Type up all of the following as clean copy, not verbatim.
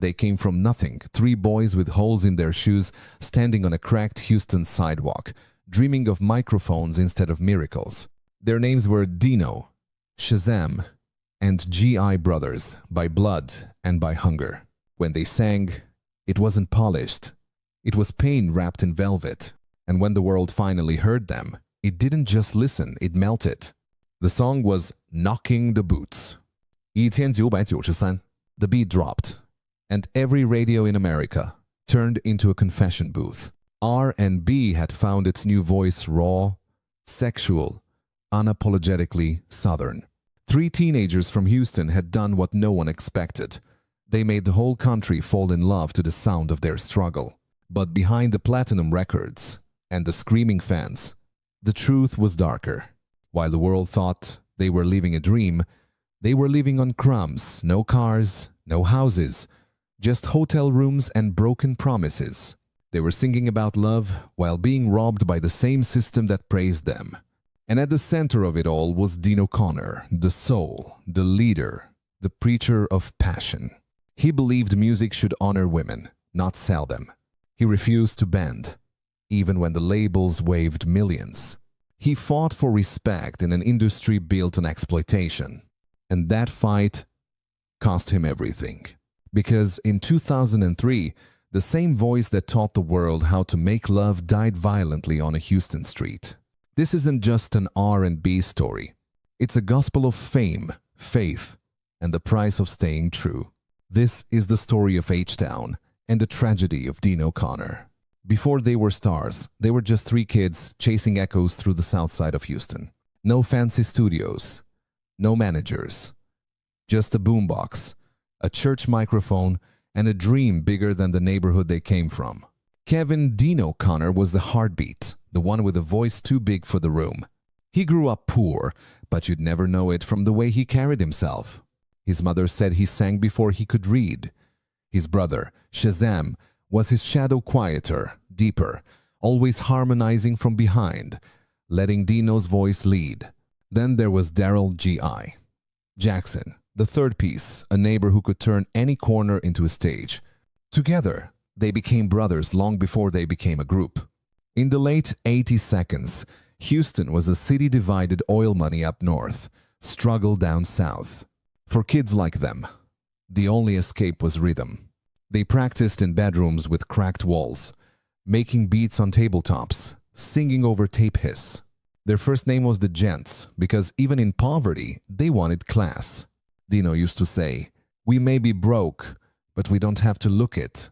They came from nothing, three boys with holes in their shoes standing on a cracked Houston sidewalk, dreaming of microphones instead of miracles. Their names were Dino, Shazam, and G.I. Brothers, by blood and by hunger. When they sang, it wasn't polished. It was pain wrapped in velvet. And when the world finally heard them, it didn't just listen, it melted. The song was Knocking the Boots. 1993, the beat dropped, and every radio in America turned into a confession booth. R&B had found its new voice, raw, sexual, unapologetically Southern. Three teenagers from Houston had done what no one expected. They made the whole country fall in love to the sound of their struggle. But behind the platinum records and the screaming fans, the truth was darker. While the world thought they were living a dream, they were living on crumbs, no cars, no houses, just hotel rooms and broken promises. They were singing about love while being robbed by the same system that praised them. And at the center of it all was Dino Connor, the soul, the leader, the preacher of passion. He believed music should honor women, not sell them. He refused to bend, even when the labels waved millions. He fought for respect in an industry built on exploitation. And that fight cost him everything. Because in 2003, the same voice that taught the world how to make love died violently on a Houston street. This isn't just an R&B story. It's a gospel of fame, faith, and the price of staying true. This is the story of H-Town and the tragedy of Dino Connor. Before they were stars, they were just three kids chasing echoes through the south side of Houston. No fancy studios, no managers, just a boombox, a church microphone, and a dream bigger than the neighborhood they came from. Kevin Dino Connor was the heartbeat, the one with a voice too big for the room. He grew up poor, but you'd never know it from the way he carried himself. His mother said he sang before he could read. His brother, Shazam, was his shadow, quieter, deeper, always harmonizing from behind, letting Dino's voice lead. Then there was Daryl G.I. Jackson, the third piece, a neighbor who could turn any corner into a stage. Together, they became brothers long before they became a group. In the late 80s, Houston was a city divided oil money up north, struggle down south. For kids like them, the only escape was rhythm. They practiced in bedrooms with cracked walls, making beats on tabletops, singing over tape hiss. Their first name was the Gents because even in poverty, they wanted class. Dino used to say, "We may be broke, but we don't have to look it."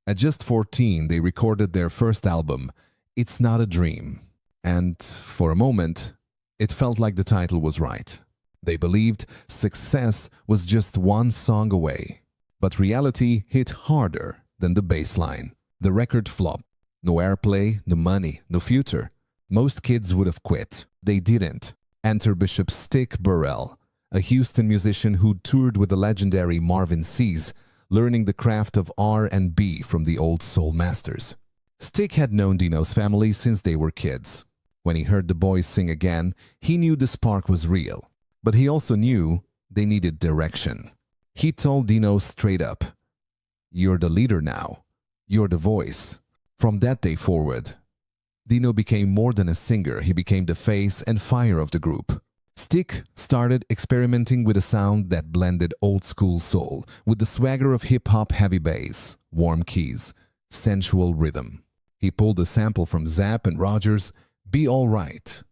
At just 14, they recorded their first album, It's Not a Dream. And for a moment, it felt like the title was right. They believed success was just one song away. But reality hit harder than the bass line. The record flopped. No airplay, no money, no future. Most kids would have quit. They didn't. Enter Bishop Stick Burrell, a Houston musician who toured with the legendary Marvin Sease, learning the craft of R&B from the old soul masters. Stick had known Dino's family since they were kids. When he heard the boys sing again, he knew the spark was real. But he also knew they needed direction. He told Dino straight up, "You're the leader now. You're the voice." From that day forward, Dino became more than a singer. He became the face and fire of the group. Stick started experimenting with a sound that blended old-school soul with the swagger of hip-hop heavy bass, warm keys, sensual rhythm. He pulled a sample from Zapp and Rogers' Be All Right.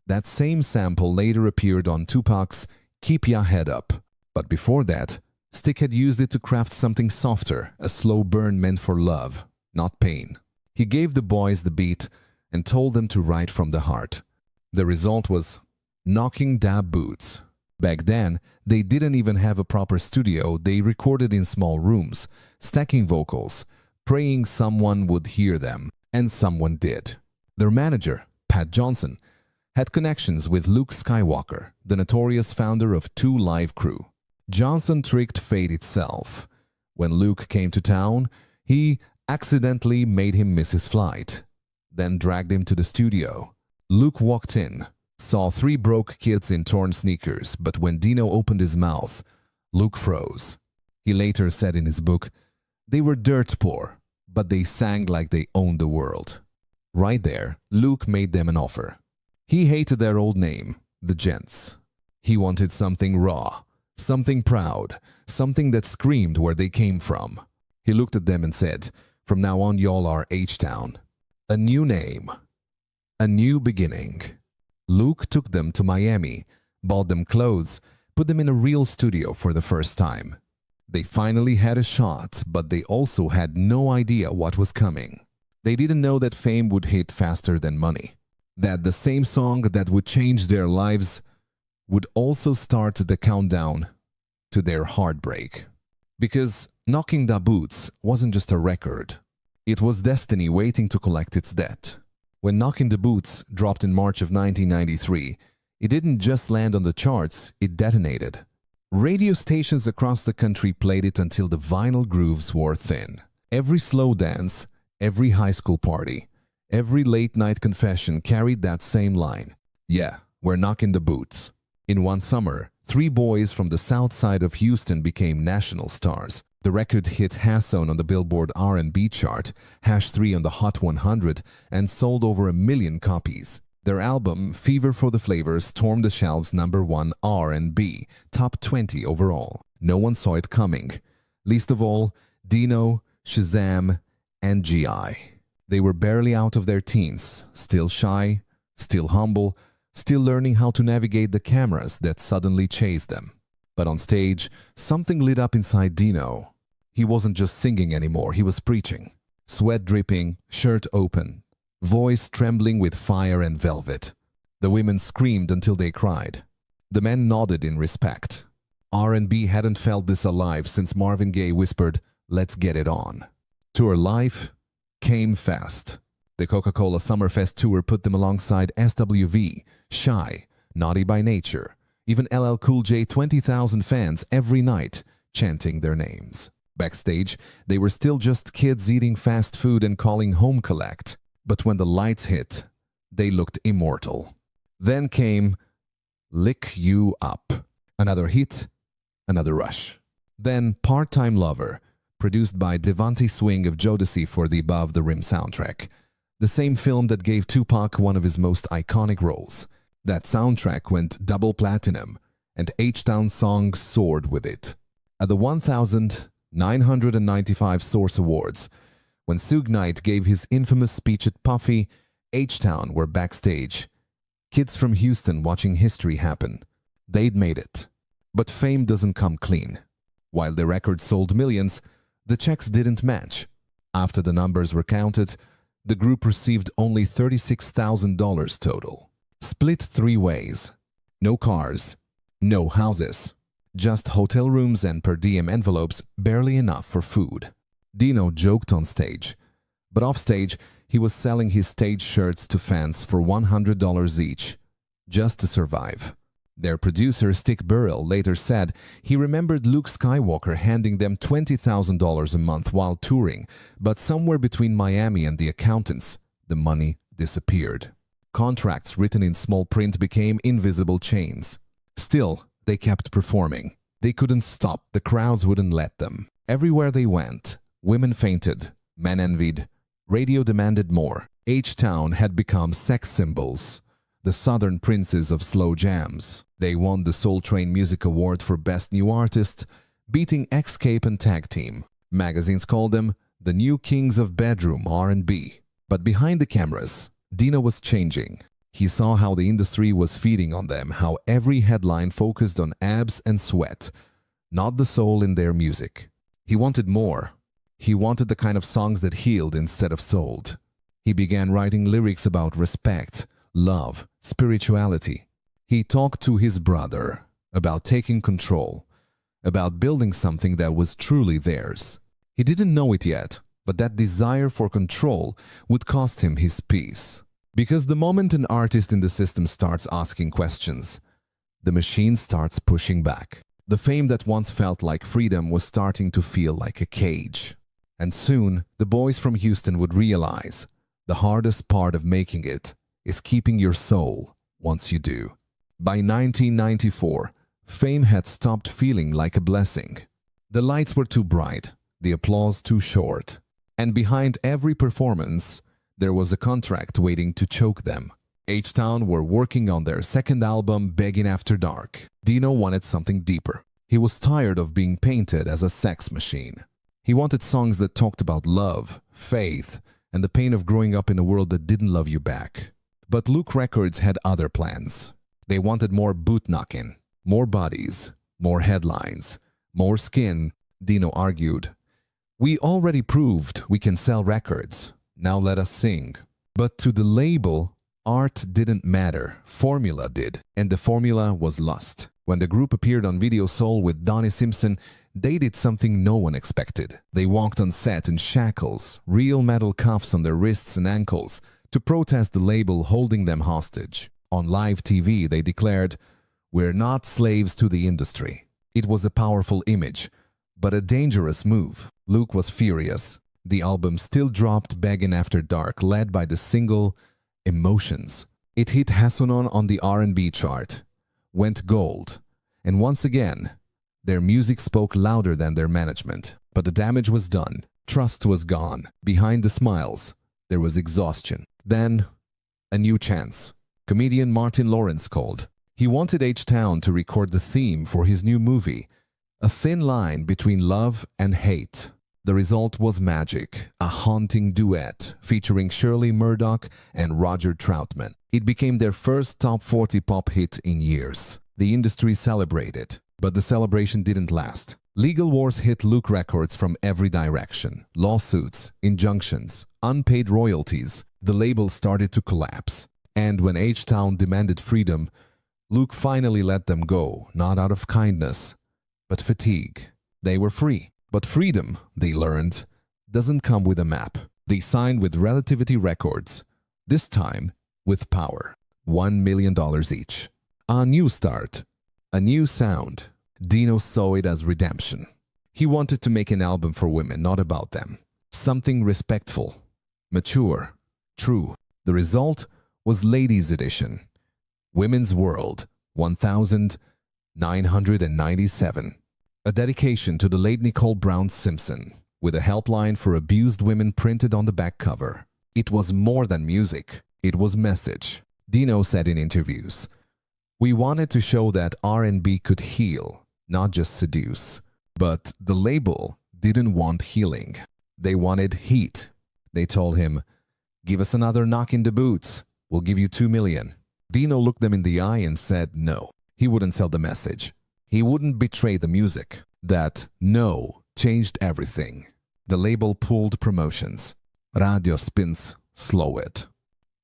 That same sample later appeared on Tupac's Keep Ya Head Up. But before that, Stick had used it to craft something softer, a slow burn meant for love, not pain. He gave the boys the beat and told them to write from the heart. The result was Knocking Da Boots. Back then, they didn't even have a proper studio. They recorded in small rooms, stacking vocals, praying someone would hear them, and someone did. Their manager, Pat Johnson, had connections with Luke Skywalker, the notorious founder of 2 Live Crew. Johnson tricked fate itself. When Luke came to town, he accidentally made him miss his flight, then dragged him to the studio. Luke walked in, saw 3 broke kids in torn sneakers, but when Dino opened his mouth, Luke froze. He later said in his book, "They were dirt poor, but they sang like they owned the world." Right there, Luke made them an offer. He hated their old name, the Gents. He wanted something raw, something proud, something that screamed where they came from. He looked at them and said, "From now on, y'all are H-Town. A new name, a new beginning." Luke took them to Miami, bought them clothes, put them in a real studio for the first time. They finally had a shot, but they also had no idea what was coming. They didn't know that fame would hit faster than money, that the same song that would change their lives would also start the countdown to their heartbreak. Because Knocking Da Boots wasn't just a record. It was destiny waiting to collect its debt. When Knockin' the Boots dropped in March of 1993, it didn't just land on the charts, it detonated. Radio stations across the country played it until the vinyl grooves wore thin. Every slow dance, every high school party, every late-night confession carried that same line. "Yeah, we're knocking the boots." In one summer, 3 boys from the south side of Houston became national stars. The record hit #1 on the Billboard R&B chart, #3 on the Hot 100, and sold over 1 million copies. Their album, Fever for the Flavor, stormed the shelves #1 R&B, top 20 overall. No one saw it coming. Least of all, Dino, Shazam, and G.I. They were barely out of their teens, still shy, still humble, still learning how to navigate the cameras that suddenly chased them. But on stage, something lit up inside Dino. He wasn't just singing anymore, he was preaching. Sweat dripping, shirt open, voice trembling with fire and velvet. The women screamed until they cried. The men nodded in respect. R&B hadn't felt this alive since Marvin Gaye whispered, "Let's get it on." Tour life came fast. The Coca-Cola Summerfest tour put them alongside SWV, Shy, Naughty by Nature, even LL Cool J, 20,000 fans every night chanting their names. Backstage, they were still just kids eating fast food and calling home collect. But when the lights hit, they looked immortal. Then came Lick You Up. Another hit, another rush. Then Part-Time Lover, produced by Devante Swing of Jodeci for the Above the Rim soundtrack. The same film that gave Tupac one of his most iconic roles. That soundtrack went double platinum, and H-Town songs soared with it. At the 1,995 Source Awards, when Suge Knight gave his infamous speech at Puffy, H-Town were backstage. Kids from Houston watching history happen. They'd made it. But fame doesn't come clean. While the record sold millions, the checks didn't match. After the numbers were counted, the group received only $36,000 total. Split 3 ways. No cars, no houses. Just hotel rooms and per diem envelopes, barely enough for food. Dino joked on stage, but off stage, he was selling his stage shirts to fans for $100 each, just to survive. Their producer, Stick Burrell, later said he remembered Luke Skywalker handing them $20,000 a month while touring, but somewhere between Miami and the accountants, the money disappeared. Contracts written in small print became invisible chains. Still, they kept performing. They couldn't stop. The crowds wouldn't let them. Everywhere they went, women fainted, men envied. Radio demanded more. H-Town had become sex symbols, the southern princes of slow jams. They won the Soul Train Music Award for Best New Artist, beating Escape and Tag Team. Magazines called them the new kings of bedroom R&B. But behind the cameras, Dino was changing. He saw how the industry was feeding on them, how every headline focused on abs and sweat, not the soul in their music. He wanted more. He wanted the kind of songs that healed instead of sold. He began writing lyrics about respect, love, spirituality. He talked to his brother about taking control, about building something that was truly theirs. He didn't know it yet, but that desire for control would cost him his peace. Because the moment an artist in the system starts asking questions, the machine starts pushing back. The fame that once felt like freedom was starting to feel like a cage. And soon, the boys from Houston would realize the hardest part of making it is keeping your soul once you do. By 1994, fame had stopped feeling like a blessing. The lights were too bright, the applause too short, and behind every performance, there was a contract waiting to choke them. H-Town were working on their second album, Begging After Dark. Dino wanted something deeper. He was tired of being painted as a sex machine. He wanted songs that talked about love, faith, and the pain of growing up in a world that didn't love you back. But Luke Records had other plans. They wanted more boot-knocking, more bodies, more headlines, more skin. Dino argued. We already proved we can sell records. Now let us sing. But to the label, art didn't matter. Formula did. And the formula was lust. When the group appeared on Video Soul with Donnie Simpson, they did something no one expected. They walked on set in shackles, real metal cuffs on their wrists and ankles, to protest the label holding them hostage. On live TV, they declared, "We're not slaves to the industry." It was a powerful image, but a dangerous move. Luke was furious. The album still dropped, Begging After Dark, led by the single Emotions. It hit Hassonon on the R&B chart, went gold, and once again, their music spoke louder than their management. But the damage was done. Trust was gone. Behind the smiles, there was exhaustion. Then, a new chance. Comedian Martin Lawrence called. He wanted H-Town to record the theme for his new movie, a thin line between love and hate. The result was magic, a haunting duet featuring Shirley Murdoch and Roger Troutman. It became their first top 40 pop hit in years. The industry celebrated, but the celebration didn't last. Legal wars hit Luke Records from every direction. Lawsuits, injunctions, unpaid royalties. The label started to collapse. And when H-Town demanded freedom, Luke finally let them go, not out of kindness, but fatigue. They were free. But freedom, they learned, doesn't come with a map. They signed with Relativity Records, this time with power. $1 million each. A new start, a new sound. Dino saw it as redemption. He wanted to make an album for women, not about them. Something respectful, mature, true. The result was Ladies Edition. Women's World, 1997. A dedication to the late Nicole Brown Simpson, with a helpline for abused women printed on the back cover. It was more than music, it was message. Dino said in interviews, "We wanted to show that R&B could heal, not just seduce." But the label didn't want healing. They wanted heat. They told him, "Give us another knock in the boots. We'll give you $2 million. Dino looked them in the eye and said no. He wouldn't sell the message. He wouldn't betray the music. That no changed everything. The label pulled promotions. Radio spins slow it.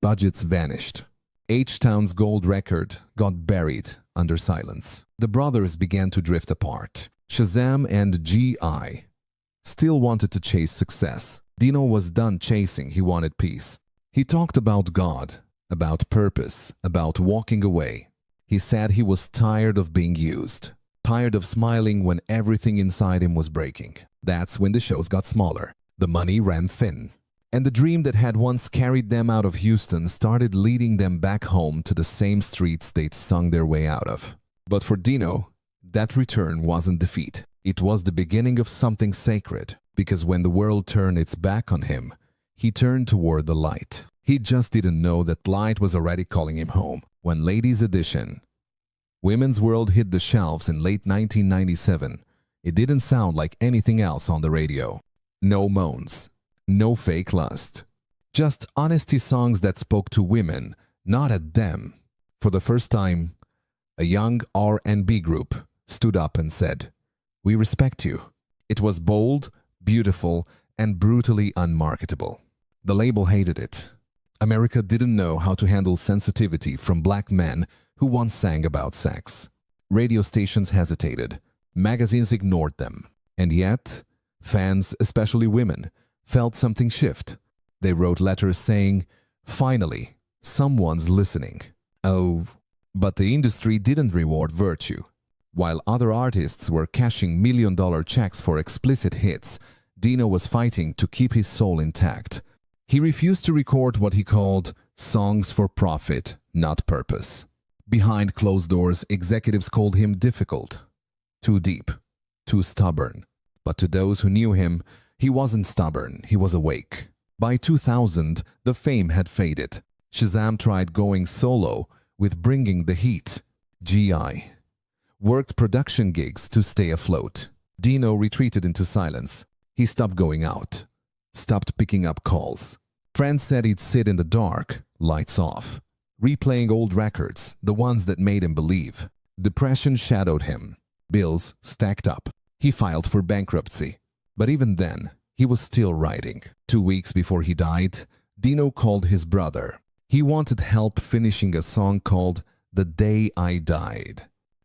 Budgets vanished. H-Town's gold record got buried under silence. The brothers began to drift apart. Shazam and G.I. still wanted to chase success. Dino was done chasing, he wanted peace. He talked about God, about purpose, about walking away. He said he was tired of being used, tired of smiling when everything inside him was breaking. That's when the shows got smaller. The money ran thin. And the dream that had once carried them out of Houston started leading them back home to the same streets they'd sung their way out of. But for Dino, that return wasn't defeat. It was the beginning of something sacred, because when the world turned its back on him, he turned toward the light. He just didn't know that light was already calling him home. When Ladies Edition, Women's World hit the shelves in late 1997, it didn't sound like anything else on the radio. No moans, no fake lust. Just honesty songs that spoke to women, not at them. For the first time, a young R&B group stood up and said, "We respect you." It was bold, beautiful, and brutally unmarketable. The label hated it. America didn't know how to handle sensitivity from black men who once sang about sex. Radio stations hesitated. Magazines ignored them. And yet, fans, especially women, felt something shift. They wrote letters saying, "Finally, someone's listening." Oh, but the industry didn't reward virtue. While other artists were cashing million-dollar checks for explicit hits, Dino was fighting to keep his soul intact. He refused to record what he called songs for profit, not purpose. Behind closed doors, executives called him difficult, too deep, too stubborn. But to those who knew him, he wasn't stubborn, he was awake. By 2000, the fame had faded. Shazam tried going solo with Bringing the Heat. G.I. worked production gigs to stay afloat. Dino retreated into silence. He stopped going out, stopped picking up calls. Friends said he'd sit in the dark, lights off, replaying old records, the ones that made him believe. Depression shadowed him. Bills stacked up. He filed for bankruptcy. But even then, he was still writing. 2 weeks before he died, Dino called his brother. He wanted help finishing a song called The Day I Died.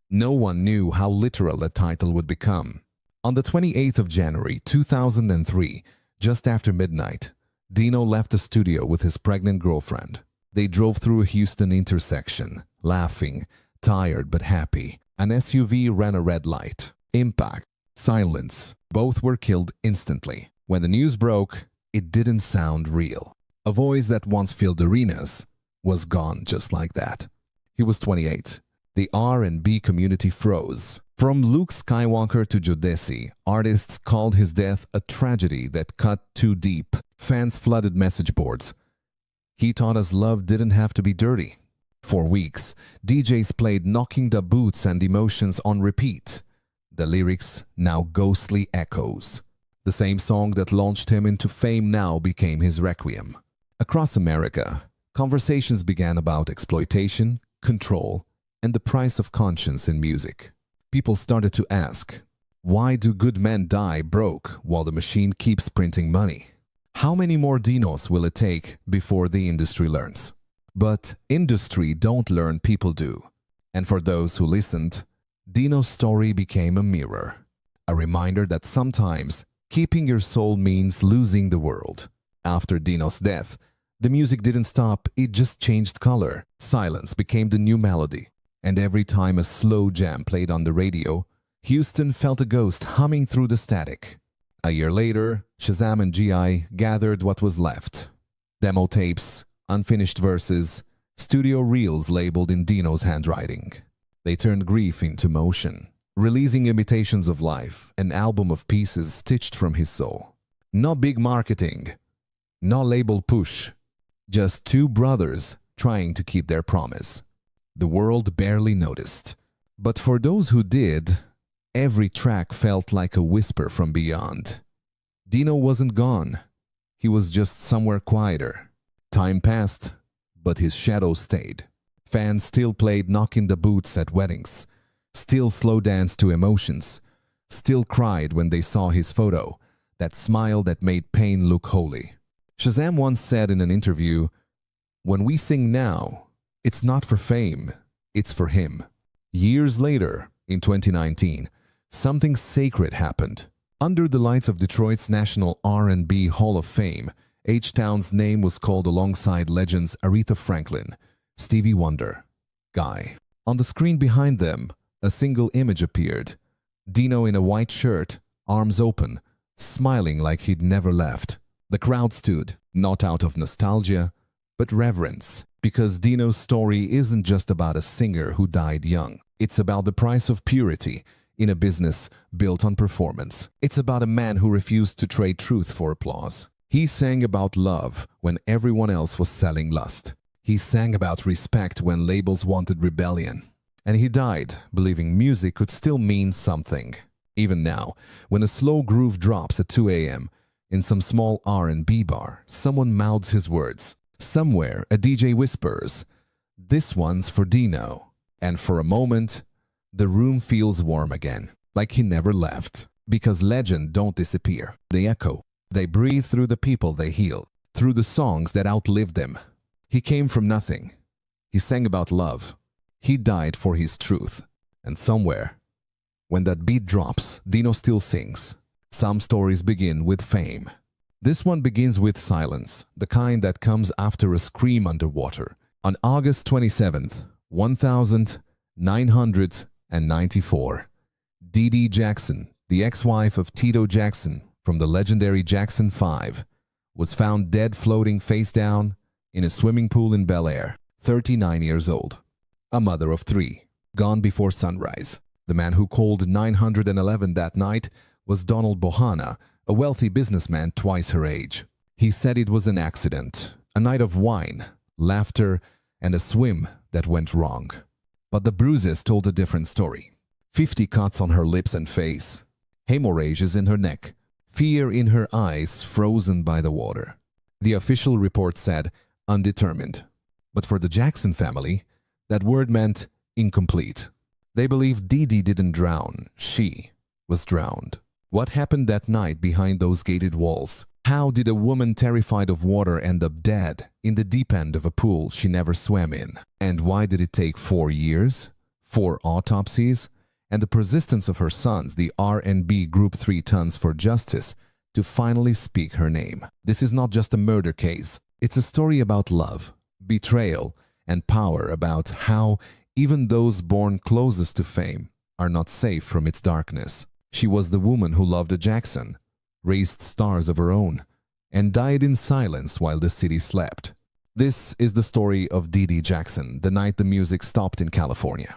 No one knew how literal the title would become. On the 28th of January 2003, just after midnight, Dino left the studio with his pregnant girlfriend. They drove through a Houston intersection, laughing, tired but happy. An SUV ran a red light. Impact, silence. Both were killed instantly. When the news broke, it didn't sound real. A voice that once filled arenas was gone just like that. He was 28. The R&B community froze. From Luke Skywalker to Jodeci, artists called his death a tragedy that cut too deep. Fans flooded message boards. He taught us love didn't have to be dirty. For weeks, DJs played Knocking the Boots and Emotions on repeat. The lyrics now ghostly echoes. The same song that launched him into fame now became his requiem. Across America, conversations began about exploitation, control, and the price of conscience in music. People started to ask, why do good men die broke while the machine keeps printing money? How many more Dinos will it take before the industry learns? But industry don't learn, people do. And for those who listened, Dino's story became a mirror. A reminder that sometimes keeping your soul means losing the world. After Dino's death, the music didn't stop, it just changed color. Silence became the new melody. And every time a slow jam played on the radio, Houston felt a ghost humming through the static. A year later, Shazam and G.I. gathered what was left. Demo tapes, unfinished verses, studio reels labeled in Dino's handwriting. They turned grief into motion, releasing imitations of life, an album of pieces stitched from his soul. No big marketing, no label push, just two brothers trying to keep their promise. The world barely noticed. But for those who did, every track felt like a whisper from beyond. Dino wasn't gone. He was just somewhere quieter. Time passed, but his shadow stayed. Fans still played Knocking the Boots at weddings, still slow danced to Emotions, still cried when they saw his photo, that smile that made pain look holy. Shazam once said in an interview, "When we sing now, it's not for fame, it's for him." Years later, in 2019, something sacred happened. Under the lights of Detroit's National R&B Hall of Fame, H-Town's name was called alongside legends Aretha Franklin, Stevie Wonder, Guy. On the screen behind them, a single image appeared. Dino in a white shirt, arms open, smiling like he'd never left. The crowd stood, not out of nostalgia, but reverence, because Dino's story isn't just about a singer who died young. It's about the price of purity in a business built on performance. It's about a man who refused to trade truth for applause. He sang about love when everyone else was selling lust. He sang about respect when labels wanted rebellion. And he died believing music could still mean something. Even now, when a slow groove drops at 2 a.m. in some small R&B bar, someone mouths his words. Somewhere, a DJ whispers, "This one's for Dino." And for a moment, the room feels warm again, like he never left. Because legends don't disappear. They echo. They breathe through the people they heal, through the songs that outlived them. He came from nothing. He sang about love. He died for his truth. And somewhere, when that beat drops, Dino still sings. Some stories begin with fame. This one begins with silence, the kind that comes after a scream underwater. On August 27th, 1994, Dee Dee Jackson, the ex-wife of Tito Jackson from the legendary Jackson 5, was found dead floating face down in a swimming pool in Bel Air, 39 years old. A mother of 3, gone before sunrise. The man who called 911 that night was Donald Bohanna, a wealthy businessman twice her age. He said it was an accident, a night of wine, laughter, and a swim that went wrong. But the bruises told a different story. 50 cuts on her lips and face, hemorrhages in her neck, fear in her eyes frozen by the water. The official report said undetermined. But for the Jackson family, that word meant incomplete. They believed Dee Dee didn't drown, she was drowned. What happened that night behind those gated walls? How did a woman terrified of water end up dead in the deep end of a pool she never swam in? And why did it take 4 years, 4 autopsies, and the persistence of her sons, the R&B Group 3 Tons for Justice, to finally speak her name? This is not just a murder case. It's a story about love, betrayal, and power, about how even those born closest to fame are not safe from its darkness. She was the woman who loved a Jackson, raised stars of her own, and died in silence while the city slept. This is the story of Dee Dee Jackson, the night the music stopped in California.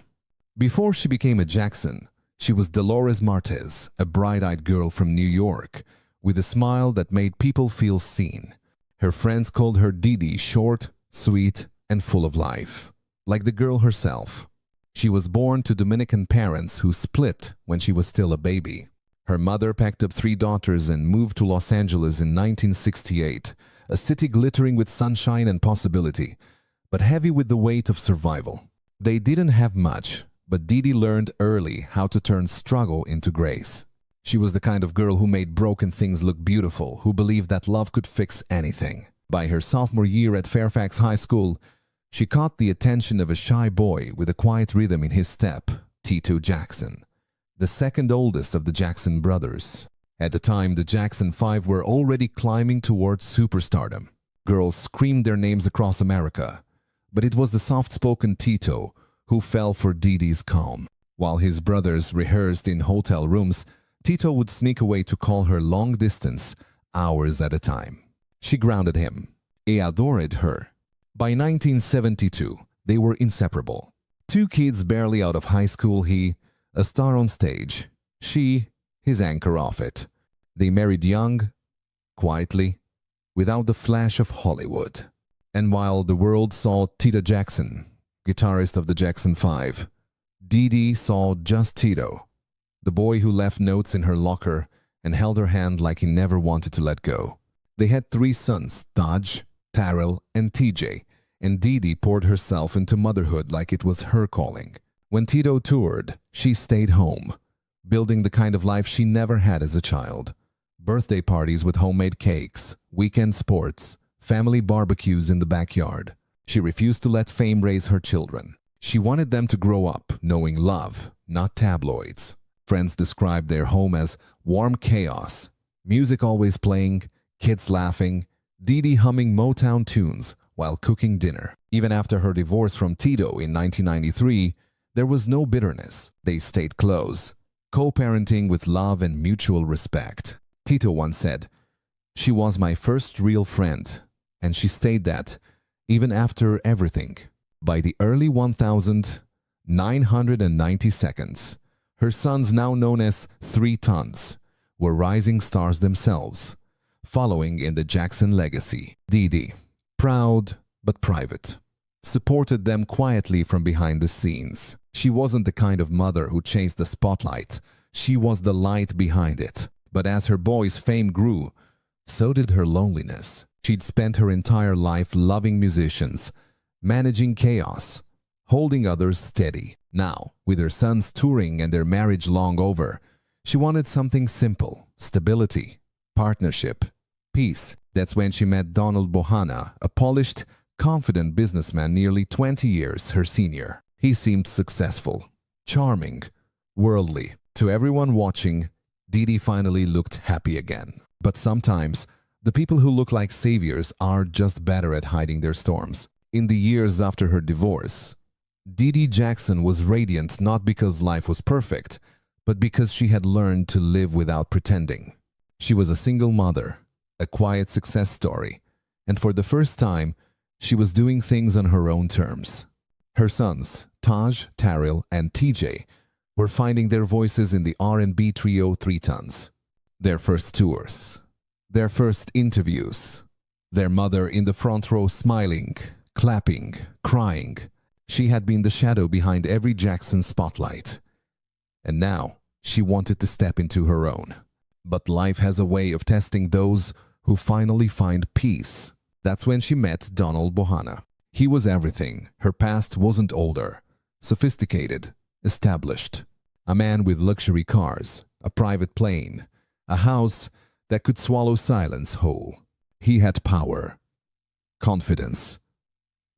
Before she became a Jackson, she was Dolores Martez, a bright-eyed girl from New York, with a smile that made people feel seen. Her friends called her Dee Dee, short, sweet, and full of life, like the girl herself. She was born to Dominican parents who split when she was still a baby. Her mother packed up 3 daughters and moved to Los Angeles in 1968, a city glittering with sunshine and possibility, but heavy with the weight of survival. They didn't have much, but Dee Dee learned early how to turn struggle into grace. She was the kind of girl who made broken things look beautiful, who believed that love could fix anything. By her sophomore year at Fairfax High School, she caught the attention of a shy boy with a quiet rhythm in his step, Tito Jackson, the second oldest of the Jackson brothers. At the time, the Jackson 5 were already climbing towards superstardom. Girls screamed their names across America, but it was the soft-spoken Tito who fell for Dee Dee's calm. While his brothers rehearsed in hotel rooms, Tito would sneak away to call her long distance, hours at a time. She grounded him. He adored her. By 1972, they were inseparable. 2 kids barely out of high school, he, a star on stage, she, his anchor off it. They married young, quietly, without the flash of Hollywood. And while the world saw Tito Jackson, guitarist of the Jackson 5, Dee Dee saw just Tito, the boy who left notes in her locker and held her hand like he never wanted to let go. They had 3 sons, Taj, Tarell, and TJ, and Dee Dee poured herself into motherhood like it was her calling. When Tito toured, she stayed home, building the kind of life she never had as a child. Birthday parties with homemade cakes, weekend sports, family barbecues in the backyard. She refused to let fame raise her children. She wanted them to grow up knowing love, not tabloids. Friends described their home as warm chaos, music always playing, kids laughing, Dee Dee humming Motown tunes while cooking dinner. Even after her divorce from Tito in 1993, there was no bitterness. They stayed close, co-parenting with love and mutual respect. Tito once said, "She was my first real friend, and she stayed that, even after everything." By the early 1992s, her sons, now known as 3 Tons, were rising stars themselves, following in the Jackson legacy. Dee Dee, proud but private, supported them quietly from behind the scenes. She wasn't the kind of mother who chased the spotlight. She was the light behind it. But as her boys' fame grew, so did her loneliness. She'd spent her entire life loving musicians, managing chaos, holding others steady. Now, with her sons touring and their marriage long over, she wanted something simple: stability, partnership, peace. That's when she met Donald Bohanna, a polished, confident businessman nearly 20 years her senior. He seemed successful, charming, worldly. To everyone watching, Dee Dee finally looked happy again. But sometimes, the people who look like saviors are just better at hiding their storms. In the years after her divorce, Dee Dee Jackson was radiant not because life was perfect, but because she had learned to live without pretending. She was a single mother, a quiet success story, and for the first time, she was doing things on her own terms. Her sons, Taj, Tarell, and TJ, were finding their voices in the R&B trio 3 Tons. Their first tours, their first interviews, their mother in the front row smiling, clapping, crying. She had been the shadow behind every Jackson spotlight. And now she wanted to step into her own. But life has a way of testing those who finally find peace. That's when she met Donald Bohanna. He was everything. Her past wasn't older, sophisticated, established. A man with luxury cars, a private plane, a house that could swallow silence whole. He had power, confidence,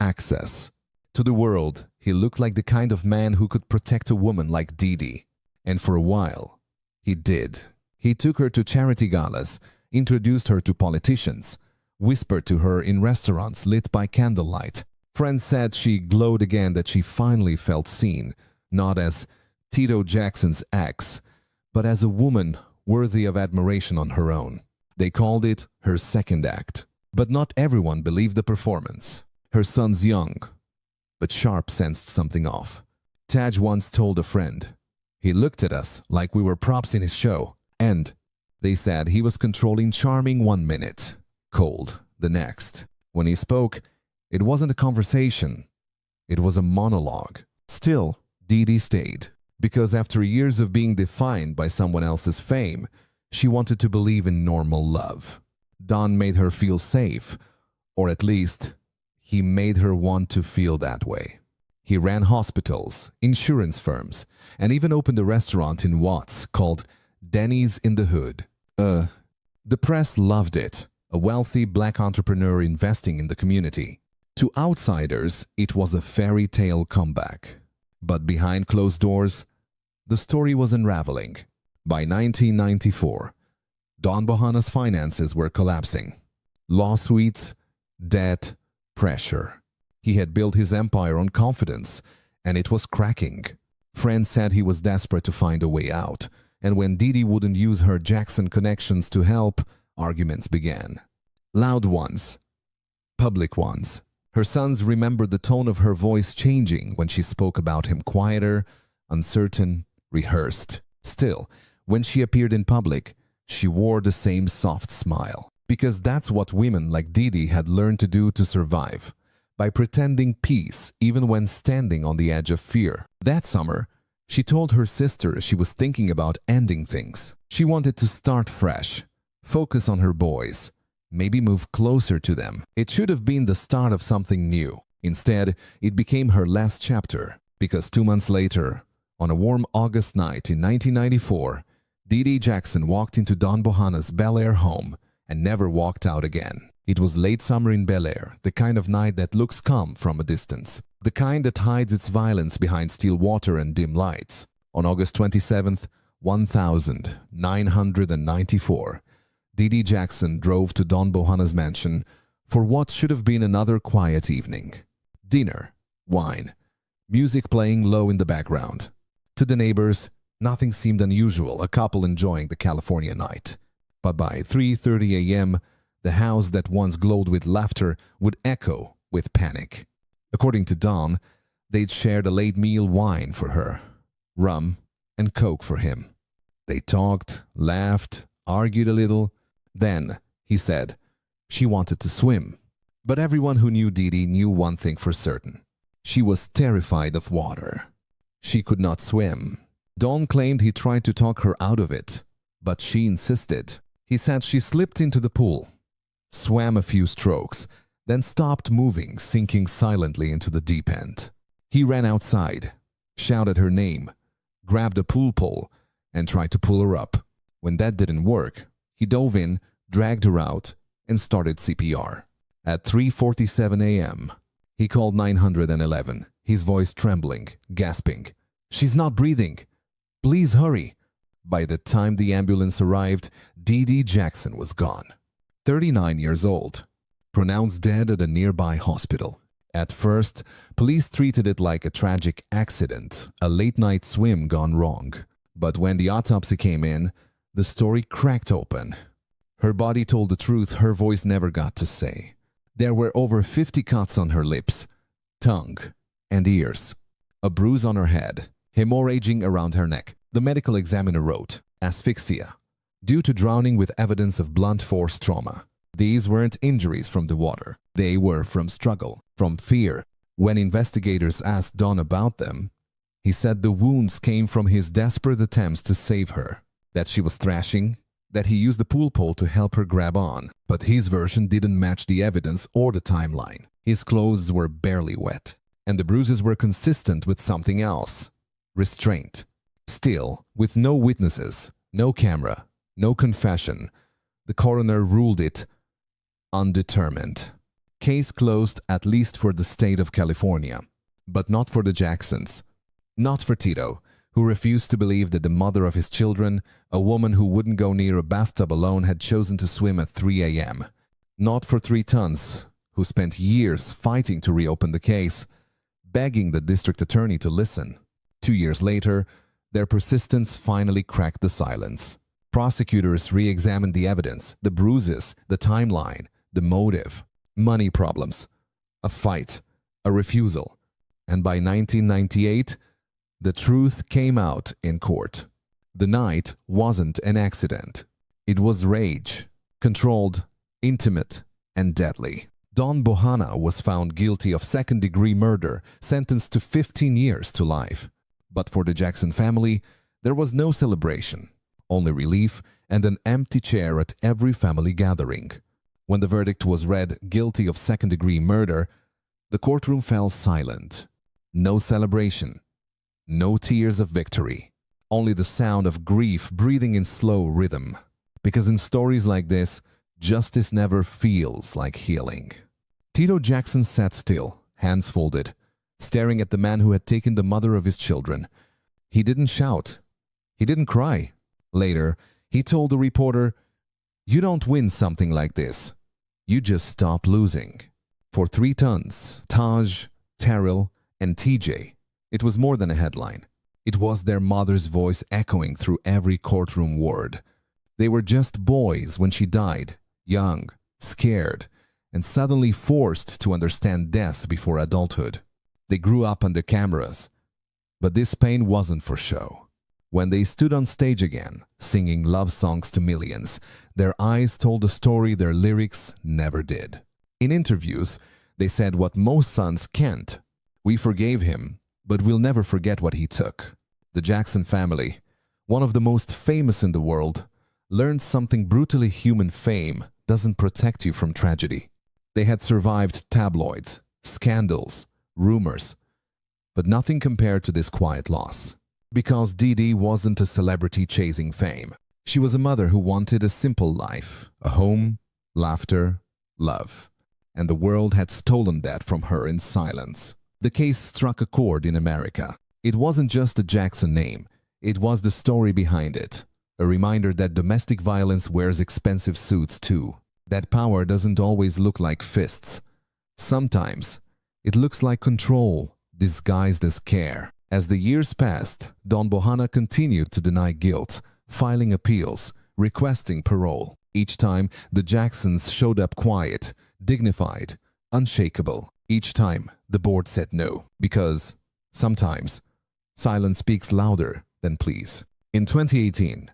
access. To the world, he looked like the kind of man who could protect a woman like Didi. And for a while, he did. He took her to charity galas, introduced her to politicians, whispered to her in restaurants lit by candlelight. Friends said she glowed again, that she finally felt seen, not as Tito Jackson's ex, but as a woman worthy of admiration on her own. They called it her second act. But not everyone believed the performance. Her son's young, but Sharp sensed something off. Taj once told a friend, "He looked at us like we were props in his show, and they said he was controlling charming 1 minute, cold the next. When he spoke, it wasn't a conversation, it was a monologue." Still, Didi stayed, because after years of being defined by someone else's fame, she wanted to believe in normal love. Don made her feel safe, or at least, he made her want to feel that way. He ran hospitals, insurance firms, and even opened a restaurant in Watts called Denny's in the Hood. The press loved it, a wealthy black entrepreneur investing in the community. To outsiders, it was a fairy tale comeback. But behind closed doors, the story was unraveling. By 1994, Don Bohanna's finances were collapsing. Lawsuits, debt, pressure. He had built his empire on confidence, and it was cracking. Friends said he was desperate to find a way out, and when Didi wouldn't use her Jackson connections to help, arguments began. Loud ones, public ones. Her sons remembered the tone of her voice changing when she spoke about him, quieter, uncertain, rehearsed. Still, when she appeared in public, she wore the same soft smile. Because that's what women like Didi had learned to do to survive, by pretending peace even when standing on the edge of fear. That summer, she told her sister she was thinking about ending things. She wanted to start fresh, focus on her boys, maybe move closer to them. It should have been the start of something new. Instead, it became her last chapter, because 2 months later, on a warm August night in 1994, Didi Jackson walked into Don Bohanna's Bel Air home and never walked out again. It was late summer in Bel Air, the kind of night that looks calm from a distance, the kind that hides its violence behind still water and dim lights. On August 27th, 1994, Didi Jackson drove to Don Bohanna's mansion for what should have been another quiet evening. Dinner, wine, music playing low in the background. To the neighbors, nothing seemed unusual, a couple enjoying the California night. But by 3:30 a.m., the house that once glowed with laughter would echo with panic. According to Don, they'd shared a late meal wine for her, rum and coke for him. They talked, laughed, argued a little. Then, he said, she wanted to swim. But everyone who knew Didi knew one thing for certain. She was terrified of water. She could not swim. Don claimed he tried to talk her out of it, but she insisted. He said she slipped into the pool, swam a few strokes, then stopped moving, sinking silently into the deep end. He ran outside, shouted her name, grabbed a pool pole, and tried to pull her up. When that didn't work, he dove in, dragged her out, and started CPR. At 3:47 a.m., he called 911, his voice trembling, gasping. "She's not breathing. Please hurry." By the time the ambulance arrived, Didi Jackson was gone. 39 years old, pronounced dead at a nearby hospital. At first, police treated it like a tragic accident, a late-night swim gone wrong. But when the autopsy came in, the story cracked open. Her body told the truth her voice never got to say. There were over 50 cuts on her lips, tongue, and ears. A bruise on her head, hemorrhaging around her neck. The medical examiner wrote, asphyxia, due to drowning with evidence of blunt force trauma. These weren't injuries from the water. They were from struggle, from fear. When investigators asked Don about them, he said the wounds came from his desperate attempts to save her, that she was thrashing, that he used the pool pole to help her grab on. But his version didn't match the evidence or the timeline. His clothes were barely wet, and the bruises were consistent with something else: restraint. Still, with no witnesses, no camera, no confession, the coroner ruled it undetermined. Case closed, at least for the state of California, but not for the Jacksons. Not for Tito, who refused to believe that the mother of his children, a woman who wouldn't go near a bathtub alone, had chosen to swim at 3 a.m. Not for 3 Tons, who spent years fighting to reopen the case, begging the district attorney to listen. 2 years later, their persistence finally cracked the silence. Prosecutors re-examined the evidence, the bruises, the timeline, the motive, money problems, a fight, a refusal, and by 1998, the truth came out in court. The night wasn't an accident. It was rage, controlled, intimate, and deadly. Don Bohanna was found guilty of second-degree murder, sentenced to 15 years to life. But for the Jackson family, there was no celebration, only relief and an empty chair at every family gathering. When the verdict was read guilty of second-degree murder, the courtroom fell silent. No celebration. No tears of victory, only the sound of grief breathing in slow rhythm. Because in stories like this, justice never feels like healing. Tito Jackson sat still, hands folded, staring at the man who had taken the mother of his children. He didn't shout. He didn't cry. Later, he told the reporter, "You don't win something like this. You just stop losing." For 3 Tons, Taj, Terrell, and TJ, it was more than a headline. It was their mother's voice echoing through every courtroom word. They were just boys when she died, young, scared, and suddenly forced to understand death before adulthood. They grew up under cameras, but this pain wasn't for show. When they stood on stage again, singing love songs to millions, their eyes told a story their lyrics never did. In interviews, they said what most sons can't. "We forgave him, but we'll never forget what he took." The Jackson family, one of the most famous in the world, learned something brutally human: fame doesn't protect you from tragedy. They had survived tabloids, scandals, rumors, but nothing compared to this quiet loss. Because Dee Dee wasn't a celebrity chasing fame. She was a mother who wanted a simple life, a home, laughter, love. And the world had stolen that from her in silence. The case struck a chord in America. It wasn't just the Jackson name, it was the story behind it. A reminder that domestic violence wears expensive suits too. That power doesn't always look like fists. Sometimes it looks like control disguised as care. As the years passed, Don Bohanna continued to deny guilt, filing appeals, requesting parole. Each time, the Jacksons showed up quiet, dignified, unshakable. Each time, the board said no, because sometimes silence speaks louder than pleas. In 2018,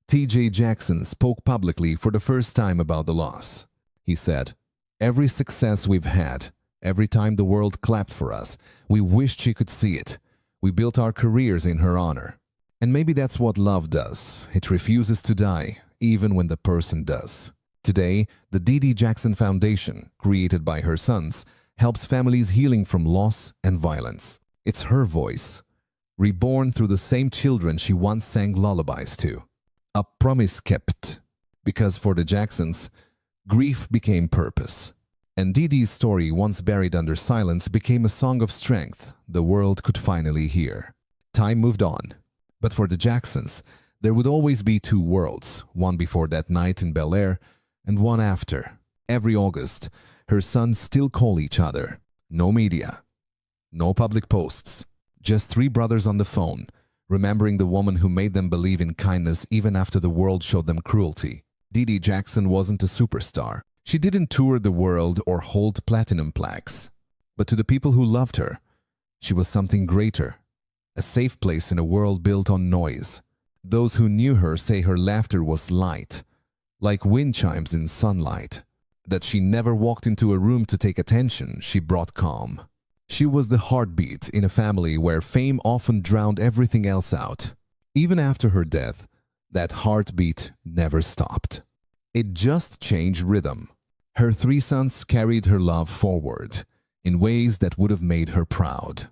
T.J. Jackson spoke publicly for the first time about the loss. He said, "Every success we've had, every time the world clapped for us, we wished she could see it. We built our careers in her honor." And maybe that's what love does. It refuses to die, even when the person does. Today, the Dee Dee Jackson Foundation, created by her sons, helps families healing from loss and violence. It's her voice, reborn through the same children she once sang lullabies to. A promise kept. Because for the Jacksons, grief became purpose. And Dee Dee's story, once buried under silence, became a song of strength the world could finally hear. Time moved on. But for the Jacksons, there would always be 2 worlds, one before that night in Bel Air and one after. Every August, her sons still call each other. No media, no public posts, just 3 brothers on the phone, remembering the woman who made them believe in kindness even after the world showed them cruelty. Dee Dee Jackson wasn't a superstar. She didn't tour the world or hold platinum plaques. But to the people who loved her, she was something greater. A safe place in a world built on noise. Those who knew her say her laughter was light, like wind chimes in sunlight, that she never walked into a room to take attention, she brought calm. She was the heartbeat in a family where fame often drowned everything else out. Even after her death, that heartbeat never stopped. It just changed rhythm. Her 3 sons carried her love forward in ways that would have made her proud.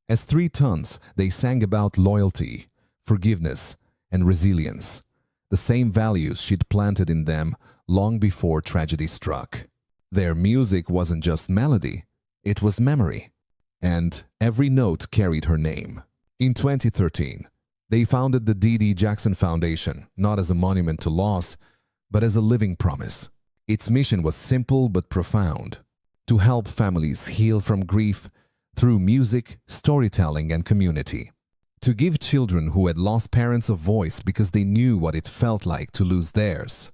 As 3 tons, they sang about loyalty, forgiveness, and resilience, the same values she'd planted in them long before tragedy struck. Their music wasn't just melody, it was memory, and every note carried her name. In 2013, they founded the Dee Dee Jackson Foundation, not as a monument to loss, but as a living promise. Its mission was simple but profound: to help families heal from grief through music, storytelling, and community. To give children who had lost parents a voice because they knew what it felt like to lose theirs.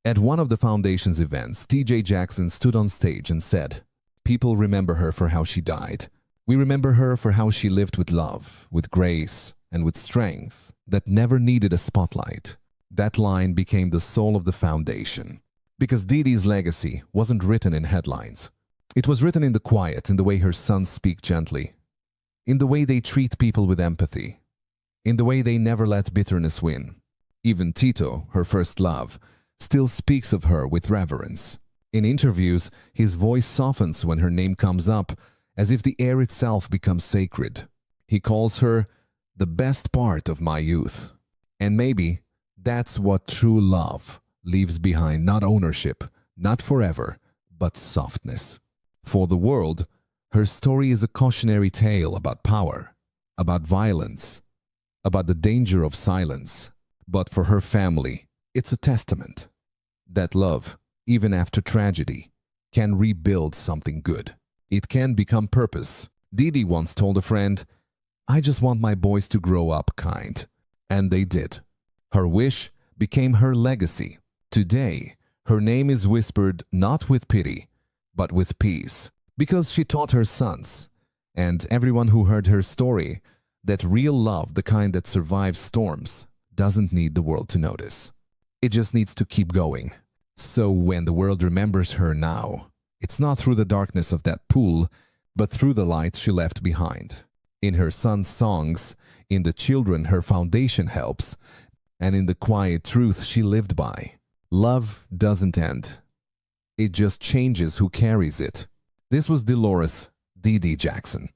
At one of the foundation's events, TJ Jackson stood on stage and said, "People remember her for how she died. We remember her for how she lived with love, with grace, and with strength that never needed a spotlight." That line became the soul of the foundation. Because Dee Dee's legacy wasn't written in headlines. It was written in the quiet, in the way her sons speak gently, in the way they treat people with empathy, in the way they never let bitterness win. Even Tito, her first love, still speaks of her with reverence. In interviews, his voice softens when her name comes up, as if the air itself becomes sacred. He calls her the best part of my youth. And maybe that's what true love leaves behind: not ownership, not forever, but softness. For the world, her story is a cautionary tale about power, about violence, about the danger of silence. But for her family, it's a testament that love, even after tragedy, can rebuild something good. It can become purpose. Dee Dee once told a friend, "I just want my boys to grow up kind." And they did. Her wish became her legacy. Today, her name is whispered not with pity, but with peace, because she taught her sons, and everyone who heard her story, that real love, the kind that survives storms, doesn't need the world to notice. It just needs to keep going. So when the world remembers her now, it's not through the darkness of that pool, but through the light she left behind. In her sons' songs, in the children her foundation helps, and in the quiet truth she lived by. Love doesn't end. It just changes who carries it. This was Dolores Dee Dee Jackson,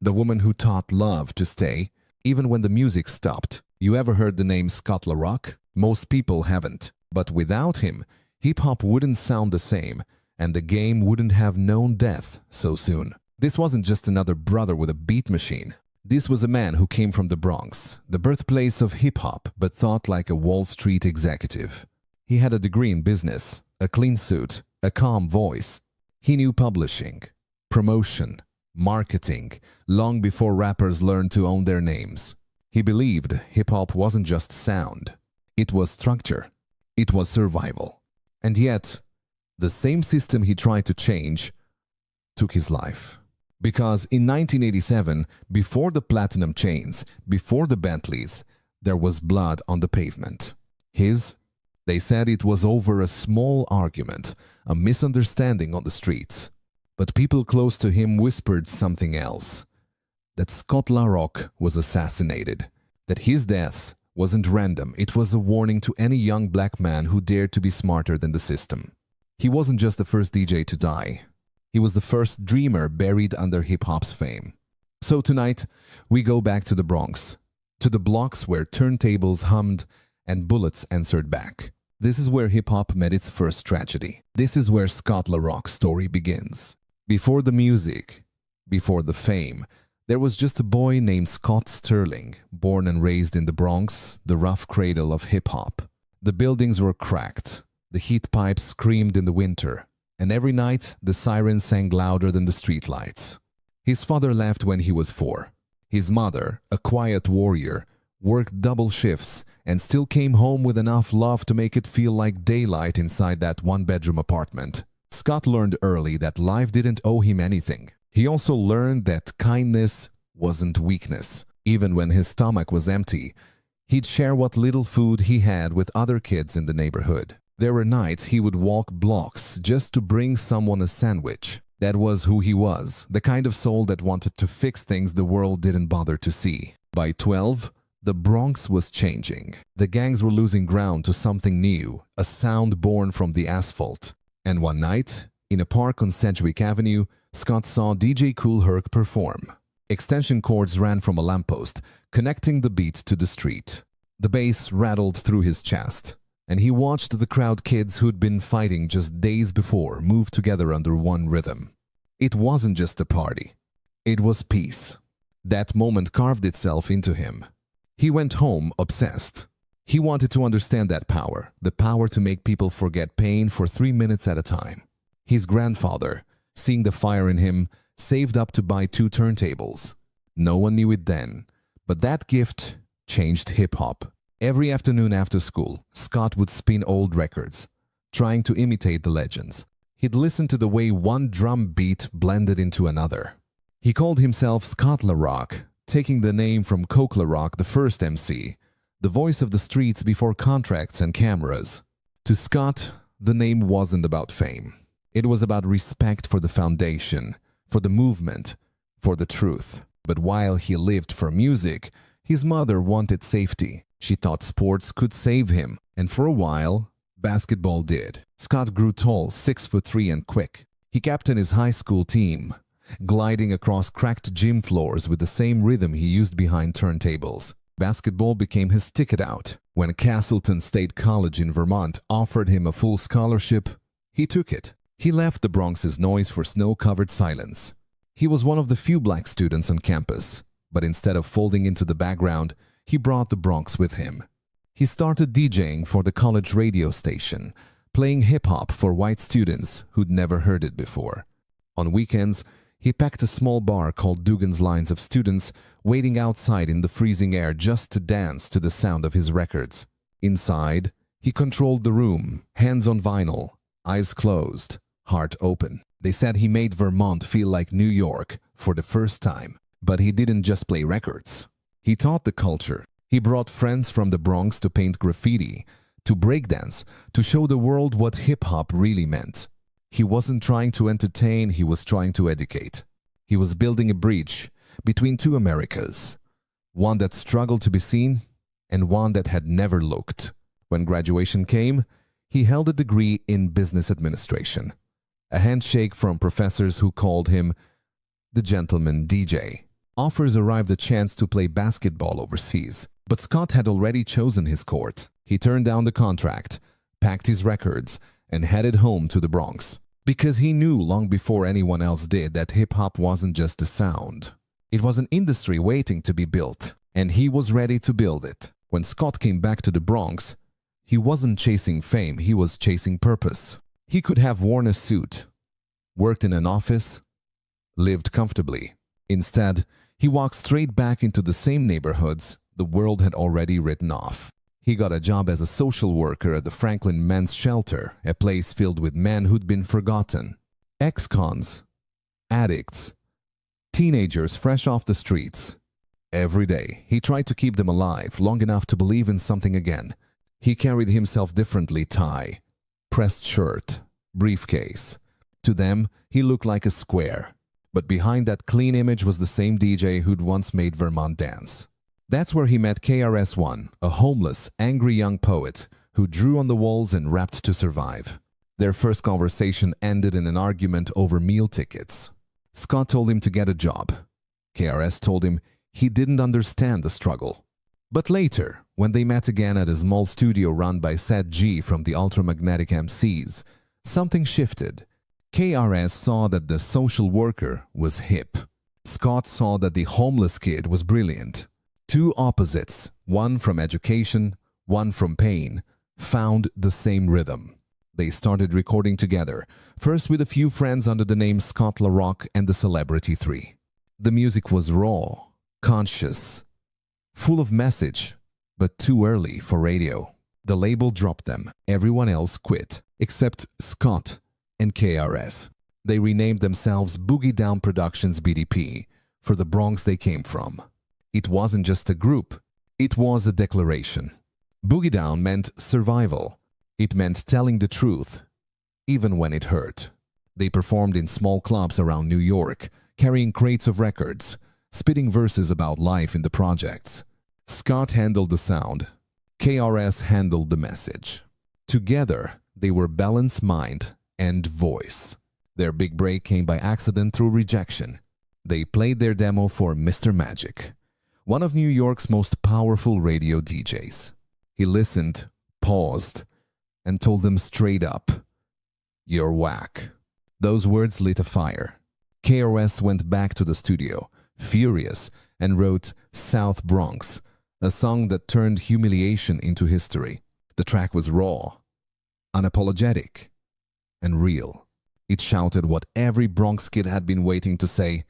the woman who taught love to stay, even when the music stopped. You ever heard the name Scott LaRock? Most people haven't. But without him, hip-hop wouldn't sound the same, and the game wouldn't have known death so soon. This wasn't just another brother with a beat machine. This was a man who came from the Bronx, the birthplace of hip-hop, but thought like a Wall Street executive. He had a degree in business, a clean suit, a calm voice. He knew publishing, promotion, marketing, long before rappers learned to own their names. He believed hip-hop wasn't just sound. It was structure. It was survival. And yet, the same system he tried to change took his life. Because in 1987, before the platinum chains, before the Bentleys, there was blood on the pavement. They said it was over a small argument, a misunderstanding on the streets. But people close to him whispered something else. That Scott LaRock was assassinated. That his death wasn't random. It was a warning to any young black man who dared to be smarter than the system. He wasn't just the first DJ to die. He was the first dreamer buried under hip-hop's fame. So tonight, we go back to the Bronx, to the blocks where turntables hummed and bullets answered back. This is where hip-hop met its first tragedy. This is where Scott LaRock's story begins. Before the music, before the fame, there was just a boy named Scott Sterling, born and raised in the Bronx, the rough cradle of hip-hop. The buildings were cracked, the heat pipes screamed in the winter, and every night the sirens sang louder than the streetlights. His father left when he was 4. His mother, a quiet warrior, worked double shifts and still came home with enough love to make it feel like daylight inside that one-bedroom apartment. Scott learned early that life didn't owe him anything. He also learned that kindness wasn't weakness. Even when his stomach was empty, He'd share what little food he had with other kids in the neighborhood. There were nights he would walk blocks just to bring someone a sandwich. That was who he was, the kind of soul that wanted to fix things the world didn't bother to see. By 12, the Bronx was changing. The gangs were losing ground to something new, a sound born from the asphalt. And one night, in a park on Sedgwick Avenue, Scott saw DJ Kool Herc perform. Extension cords ran from a lamppost, connecting the beat to the street. The bass rattled through his chest, and he watched the crowd kids who'd been fighting just days before move together under one rhythm. It wasn't just a party. It was peace. That moment carved itself into him. He went home obsessed. He wanted to understand that power, the power to make people forget pain for 3 minutes at a time. His grandfather, seeing the fire in him, saved up to buy 2 turntables. No one knew it then, but that gift changed hip-hop. Every afternoon after school, Scott would spin old records, trying to imitate the legends. He'd listen to the way one drum beat blended into another. He called himself Scott La Rock, taking the name from Coke La Rock, the first MC, the voice of the streets before contracts and cameras. To Scott, the name wasn't about fame. It was about respect for the foundation, for the movement, for the truth. But while he lived for music, his mother wanted safety. She thought sports could save him, and for a while, basketball did. Scott grew tall, 6'3" and quick. He captained his high school team, gliding across cracked gym floors with the same rhythm he used behind turntables. Basketball became his ticket out. When Castleton State College in Vermont offered him a full scholarship, he took it. He left the Bronx's noise for snow-covered silence. He was one of the few black students on campus, but instead of folding into the background, he brought the Bronx with him. He started DJing for the college radio station, playing hip-hop for white students who'd never heard it before. On weekends, he packed a small bar called Dugan's Lines of students waiting outside in the freezing air just to dance to the sound of his records. Inside, he controlled the room, hands on vinyl, eyes closed, heart open. They said he made Vermont feel like New York for the first time. But he didn't just play records. He taught the culture. He brought friends from the Bronx to paint graffiti, to breakdance, to show the world what hip-hop really meant. He wasn't trying to entertain, he was trying to educate. He was building a bridge between 2 Americas, one that struggled to be seen and one that had never looked. When graduation came, he held a degree in business administration, a handshake from professors who called him the gentleman DJ. Offers arrived a chance to play basketball overseas, but Scott had already chosen his court. He turned down the contract, packed his records, and headed home to the Bronx. Because he knew long before anyone else did that hip-hop wasn't just a sound. It was an industry waiting to be built, and he was ready to build it. When Scott came back to the Bronx, he wasn't chasing fame, he was chasing purpose. He could have worn a suit, worked in an office, lived comfortably. Instead, he walked straight back into the same neighborhoods the world had already written off. He got a job as a social worker at the Franklin Men's Shelter, a place filled with men who'd been forgotten. Ex-cons, addicts, teenagers fresh off the streets. Every day, he tried to keep them alive long enough to believe in something again. He carried himself differently: tie, pressed shirt, briefcase. To them, he looked like a square. But behind that clean image was the same DJ who'd once made Vermont dance. That's where he met KRS-One, a homeless, angry young poet who drew on the walls and rapped to survive. Their first conversation ended in an argument over meal tickets. Scott told him to get a job. KRS told him he didn't understand the struggle. But later, when they met again at a small studio run by Seth G from the Ultramagnetic MCs, something shifted. KRS saw that the social worker was hip. Scott saw that the homeless kid was brilliant. 2 opposites, one from education, one from pain, found the same rhythm. They started recording together, first with a few friends under the name Scott La Rock and the Celebrity 3. The music was raw, conscious, full of message, but too early for radio. The label dropped them. Everyone else quit, except Scott and KRS. They renamed themselves Boogie Down Productions BDP for the Bronx they came from. It wasn't just a group, It was a declaration. Boogie Down meant survival. It meant telling the truth, even when it hurt. They performed in small clubs around New York, carrying crates of records, spitting verses about life in the projects. Scott handled the sound. KRS handled the message. Together, they were balance, mind, and voice. Their big break came by accident through rejection. They played their demo for Mr. Magic, one of New York's most powerful radio DJs. He listened, paused, and told them straight up, "You're whack." Those words lit a fire. KRS went back to the studio, furious, and wrote South Bronx, a song that turned humiliation into history. The track was raw, unapologetic, and real. It shouted what every Bronx kid had been waiting to say.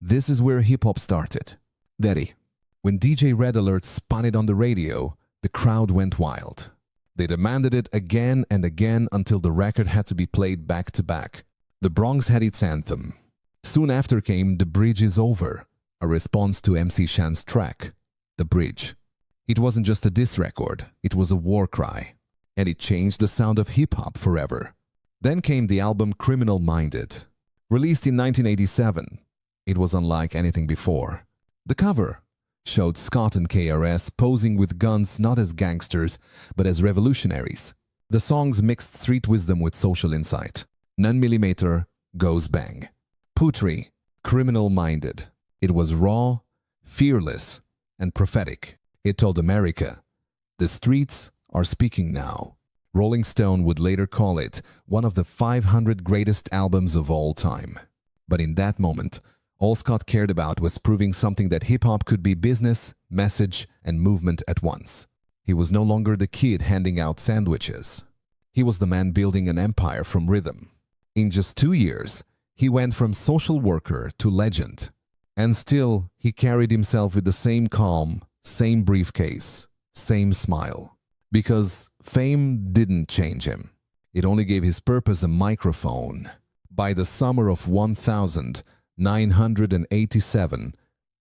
This is where hip-hop started. Daddy. When DJ Red Alert spun it on the radio, the crowd went wild. They demanded it again and again until the record had to be played back to back. The Bronx had its anthem. Soon after came The Bridge Is Over, a response to MC Shan's track, The Bridge. It wasn't just a diss record, it was a war cry. And it changed the sound of hip-hop forever. Then came the album Criminal Minded. Released in 1987, it was unlike anything before. The cover showed Scott and KRS posing with guns not as gangsters, but as revolutionaries. The songs mixed street wisdom with social insight. None Millimeter goes bang. Putri, Criminal Minded. It was raw, fearless, and prophetic. It told America, the streets are speaking now. Rolling Stone would later call it one of the 500 greatest albums of all time. But in that moment, all Scott cared about was proving something that hip-hop could be business, message, and movement at once. He was no longer the kid handing out sandwiches. He was the man building an empire from rhythm. In just 2 years, he went from social worker to legend. And still, he carried himself with the same calm, same briefcase, same smile. Because fame didn't change him. It only gave his purpose a microphone. By the summer of 1987,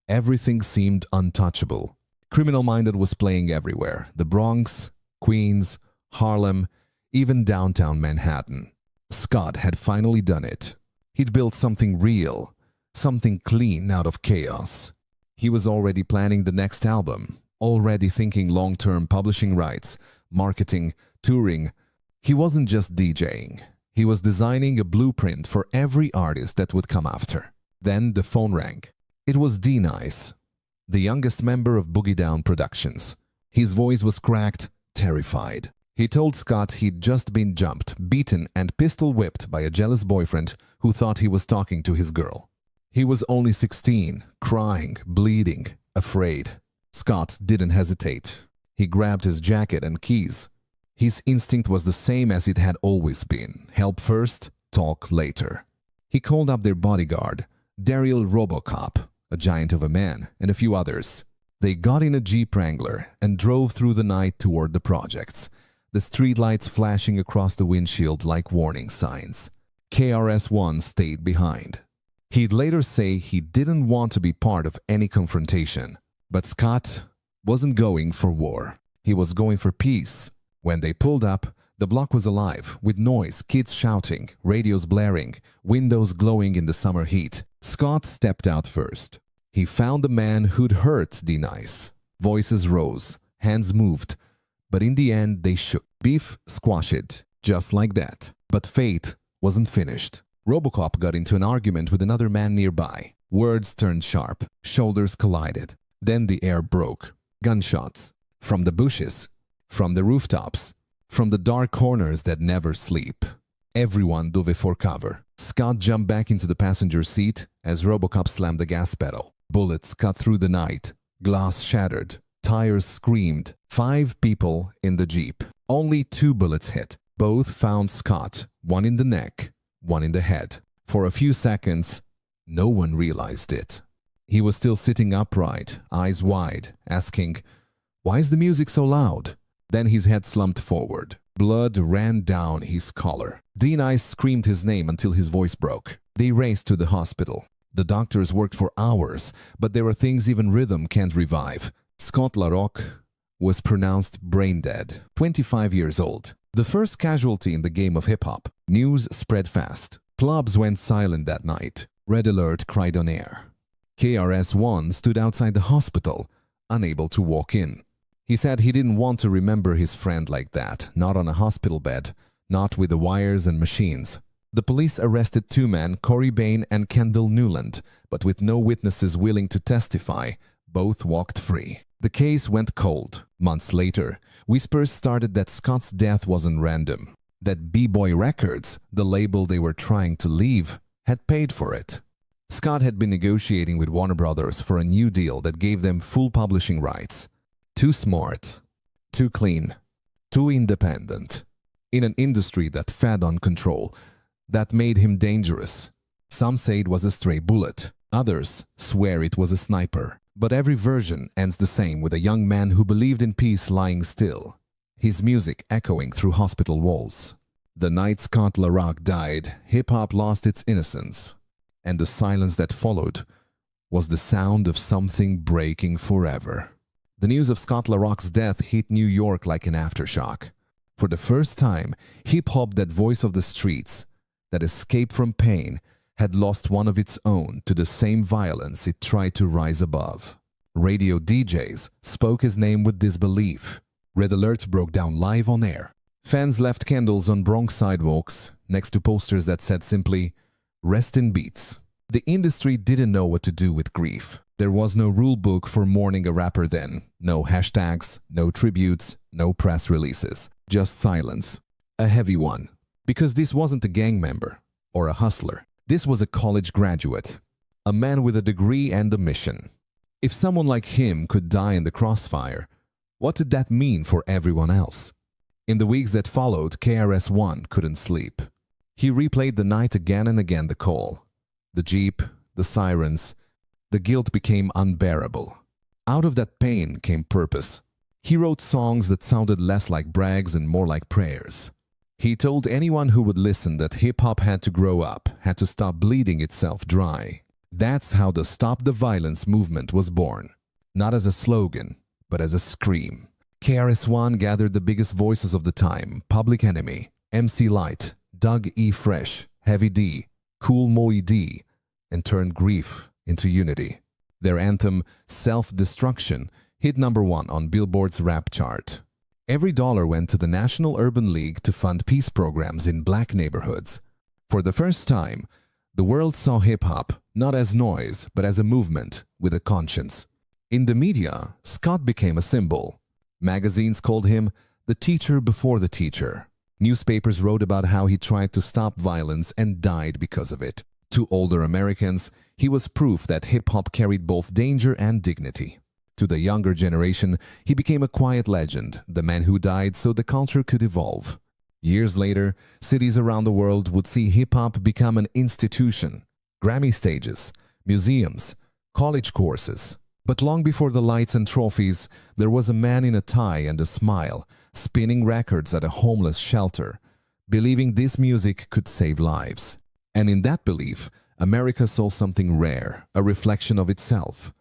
everything seemed untouchable. Criminal Minded was playing everywhere. The Bronx, Queens, Harlem, even downtown Manhattan. Scott had finally done it. He'd built something real, something clean out of chaos. He was already planning the next album, already thinking long-term publishing rights, marketing, touring. He wasn't just DJing. He was designing a blueprint for every artist that would come after. Then the phone rang. It was D-Nice, the youngest member of Boogie Down Productions. His voice was cracked, terrified. He told Scott he'd just been jumped, beaten, and pistol-whipped by a jealous boyfriend who thought he was talking to his girl. He was only 16, crying, bleeding, afraid. Scott didn't hesitate. He grabbed his jacket and keys. His instinct was the same as it had always been. Help first, talk later. He called up their bodyguard, Daryl Robocop, a giant of a man, and a few others. They got in a Jeep Wrangler and drove through the night toward the projects, the streetlights flashing across the windshield like warning signs. KRS-One stayed behind. He'd later say he didn't want to be part of any confrontation. But Scott wasn't going for war. He was going for peace. When they pulled up, the block was alive, with noise, kids shouting, radios blaring, windows glowing in the summer heat. Scott stepped out first. He found the man who'd hurt D-Nice. Voices rose, hands moved, but in the end they shook. Beef squashed, just like that. But fate wasn't finished. Robocop got into an argument with another man nearby. Words turned sharp, shoulders collided. Then the air broke. Gunshots. From the bushes. From the rooftops. From the dark corners that never sleep. Everyone dove for cover. Scott jumped back into the passenger seat as Robocop slammed the gas pedal. Bullets cut through the night. Glass shattered. Tires screamed. 5 people in the Jeep. Only 2 bullets hit. Both found Scott, one in the neck, one in the head. For a few seconds, no one realized it. He was still sitting upright, eyes wide, asking, "Why is the music so loud?" Then his head slumped forward. Blood ran down his collar. D-Nice screamed his name until his voice broke. They raced to the hospital. The doctors worked for hours, but there are things even rhythm can't revive. Scott LaRock was pronounced brain dead, 25 years old. The first casualty in the game of hip-hop. News spread fast. Clubs went silent that night. Red Alert cried on air. KRS-One stood outside the hospital, unable to walk in. He said he didn't want to remember his friend like that, not on a hospital bed, not with the wires and machines. The police arrested two men, Corey Bain and Kendall Newland, but with no witnesses willing to testify, both walked free. The case went cold. Months later, whispers started that Scott's death wasn't random, that B-Boy Records, the label they were trying to leave, had paid for it. Scott had been negotiating with Warner Brothers for a new deal that gave them full publishing rights. Too smart, too clean, too independent. In an industry that fed on control, that made him dangerous. Some say it was a stray bullet. Others swear it was a sniper. But every version ends the same, with a young man who believed in peace lying still, his music echoing through hospital walls. The night Scott LaRock died, hip-hop lost its innocence, and the silence that followed was the sound of something breaking forever. The news of Scott LaRock's death hit New York like an aftershock. For the first time, hip-hop, that voice of the streets, that escape from pain, had lost one of its own to the same violence it tried to rise above. Radio DJs spoke his name with disbelief. Red Alert broke down live on air. Fans left candles on Bronx sidewalks next to posters that said simply, "Rest in Beats." The industry didn't know what to do with grief. There was no rule book for mourning a rapper then. No hashtags, no tributes, no press releases. Just silence. A heavy one. Because this wasn't a gang member or a hustler. This was a college graduate, a man with a degree and a mission. If someone like him could die in the crossfire, what did that mean for everyone else? In the weeks that followed, KRS-One couldn't sleep. He replayed the night again and again, the call, the Jeep, the sirens. The guilt became unbearable. Out of that pain came purpose. He wrote songs that sounded less like brags and more like prayers. He told anyone who would listen that hip-hop had to grow up, had to stop bleeding itself dry. That's how the Stop the Violence movement was born. Not as a slogan, but as a scream. KRS-One gathered the biggest voices of the time: Public Enemy, MC Lyte, Doug E. Fresh, Heavy D, Kool Moe Dee, and turned grief into unity. Their anthem, Self-Destruction, hit #1 on Billboard's rap chart. Every dollar went to the National Urban League to fund peace programs in black neighborhoods. For the first time, the world saw hip-hop not as noise, but as a movement with a conscience. In the media, Scott became a symbol. Magazines called him the teacher before the teacher. Newspapers wrote about how he tried to stop violence and died because of it. To older Americans, he was proof that hip-hop carried both danger and dignity. To the younger generation, he became a quiet legend, the man who died so the culture could evolve. Years later, cities around the world would see hip-hop become an institution. Grammy stages, museums, college courses. But long before the lights and trophies, there was a man in a tie and a smile, spinning records at a homeless shelter, believing this music could save lives. And in that belief, America saw something rare, a reflection of itself.